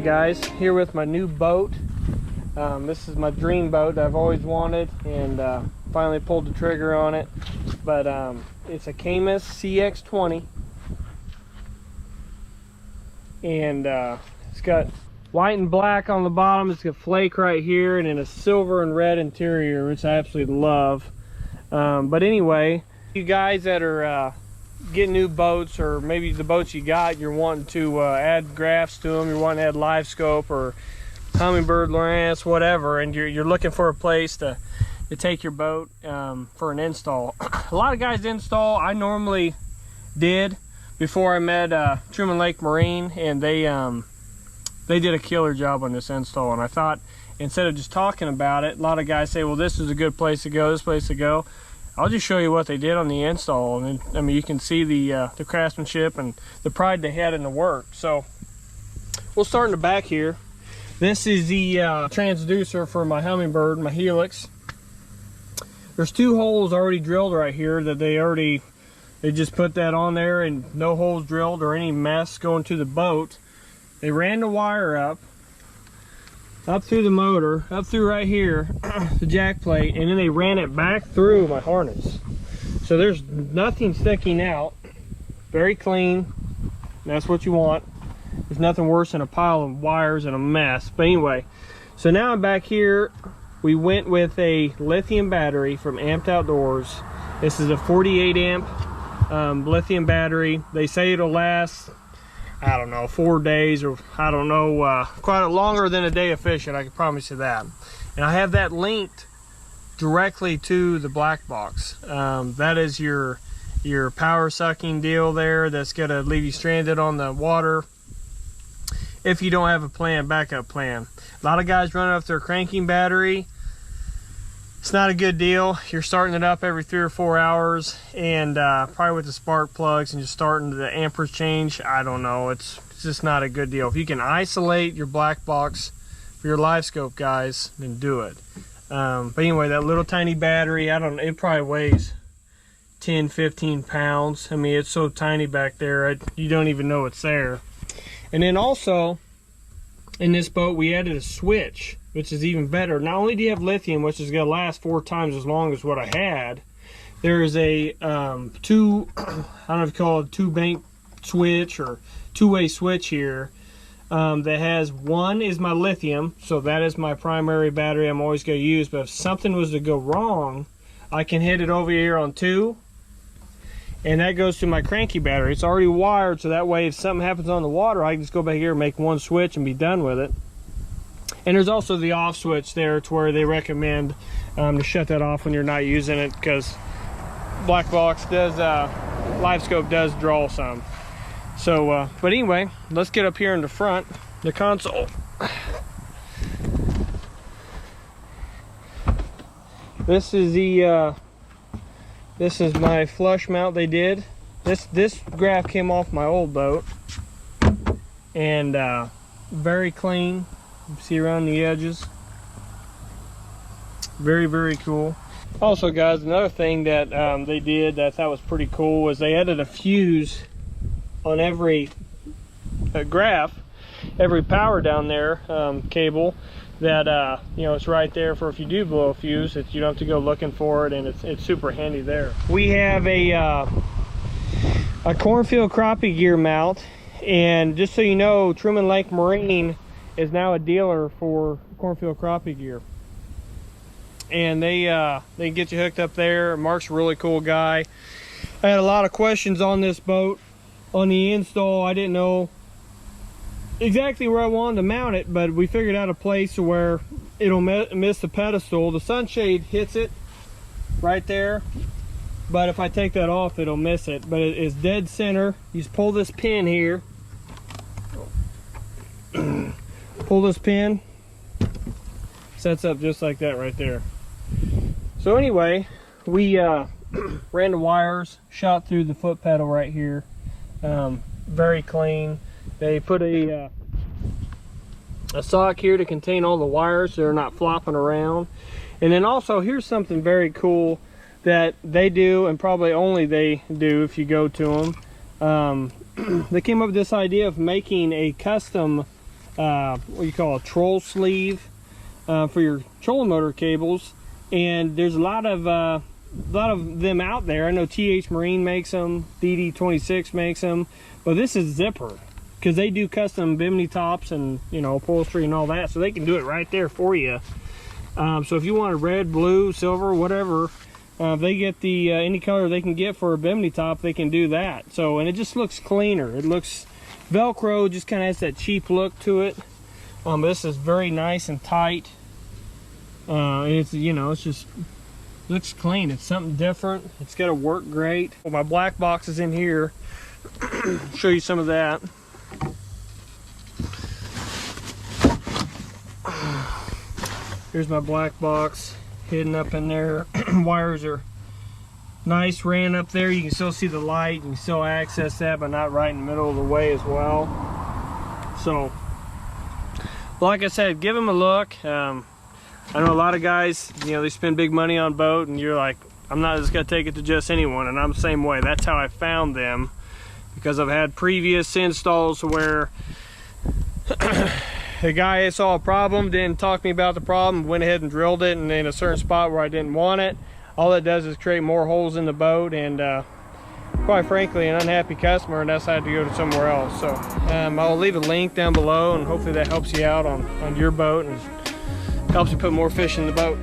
guys, here with my new boat. This is my dream boat that I've always wanted, and finally pulled the trigger on it. But it's a Caymas Cx 20, and it's got white and black on the bottom. It's got flake right here, and then a silver and red interior, which I absolutely love. But anyway, you guys that are getting new boats, or maybe the boats you got, you're wanting to add graphs to them, you're wanting to add live scope or Humminbird, Lowrance, whatever, and you're looking for a place to take your boat for an install. A lot of guys install. I normally did before I met Truman Lake Marine, and they did a killer job on this install. And I thought, instead of just talking about it, a lot of guys say, well, this is a good place to go, this place to go. I'll just show you what they did on the install, and I mean, you can see the craftsmanship and the pride they had in the work. So we'll start in the back here. This is the transducer for my Humminbird, my Helix. There's 2 holes already drilled right here that they just put that on there, and no holes drilled or any mess going to the boat. They ran the wire up through the motor, up through right here, the jack plate, and then they ran it back through my harness. So there's nothing sticking out. Very clean. That's what you want. There's nothing worse than a pile of wires and a mess. But anyway, so now I'm back here. We went with a lithium battery from Amped Outdoors. This is a 48 amp lithium battery. They say it'll last, I don't know, 4 days, or I don't know, quite longer than a day of fishing, I can promise you that. And I have that linked directly to the black box. That is your power sucking deal there that's gonna leave you stranded on the water if you don't have a backup plan. A lot of guys run off their cranking battery. It's not a good deal. You're starting it up every 3 or 4 hours, and probably with the spark plugs and just starting the amperage change, I don't know, it's just not a good deal. If you can isolate your black box for your live scope, guys, then do it. But anyway, that little tiny battery, I don't know, it probably weighs 10-15 pounds. I mean, it's so tiny back there, you don't even know it's there. And then also in this boat we added a switch, which is even better. Not only do you have lithium, which is going to last 4 times as long as what I had, there is a I don't know if you call it a 2-bank switch or 2-way switch here, that has, one is my lithium, so that is my primary battery I'm always going to use. But if something was to go wrong, I can hit it over here on 2, and that goes to my cranky battery. It's already wired, so that way if something happens on the water, I can just go back here and make 1 switch and be done with it. And there's also the off switch there, to where they recommend to shut that off when you're not using it, because black box does, live scope does draw some. So but anyway, let's get up here in the front, the console. This is the this is my flush mount they did. This graph came off my old boat, and very clean. You see around the edges. Very, very cool. Also, guys, another thing that they did that I thought was pretty cool was they added a fuse on every graph, every power down there cable, that you know, it's right there for if you do blow a fuse, that you don't have to go looking for it, and it's super handy there. We have a cornfield crappie gear mount, and just so you know, Truman Lake Marine is now a dealer for cornfield crappie gear, and they get you hooked up there. Mark's a really cool guy. I had a lot of questions on this boat on the install. I didn't know exactly where I wanted to mount it, but we figured out a place where it'll miss the pedestal. The sunshade hits it right there, but if I take that off, it'll miss it. But it is dead center. You just pull this pin here, pull this pin, sets up just like that right there. So anyway, we ran the wires, shot through the foot pedal right here. Very clean. They put a sock here to contain all the wires so they're not flopping around. And then also, here's something very cool that they do, and probably only they do if you go to them. They came up with this idea of making a custom what you call a troll sleeve for your trolling motor cables. And there's a lot of them out there. I know TH Marine makes them, DD26 makes them, but this is Zipper, because they do custom bimini tops and, you know, upholstery and all that, so they can do it right there for you. So if you want a red, blue, silver, whatever, if they get the any color they can get for a bimini top, they can do that. So, and it just looks cleaner. It looks, Velcro just kind of has that cheap look to it. This is very nice and tight. It's, you know, it's just looks clean. It's something different. It's got to work great. Well, my black box is in here. Show you some of that. Here's my black box hidden up in there. Wires are nice, ran up there. You can still see the light. You can still access that, but not right in the middle of the way as well. So, like I said, give them a look. I know a lot of guys, you know, they spend big money on boat, and you're like, I'm not just gonna take it to just anyone, and I'm the same way. That's how I found them, because I've had previous installs where the guy saw a problem, didn't talk to me about the problem, went ahead and drilled it in a certain spot where I didn't want it. All it does is create more holes in the boat, and quite frankly, an unhappy customer, and that's had to go to somewhere else. So I'll leave a link down below, and hopefully that helps you out on your boat and helps you put more fish in the boat.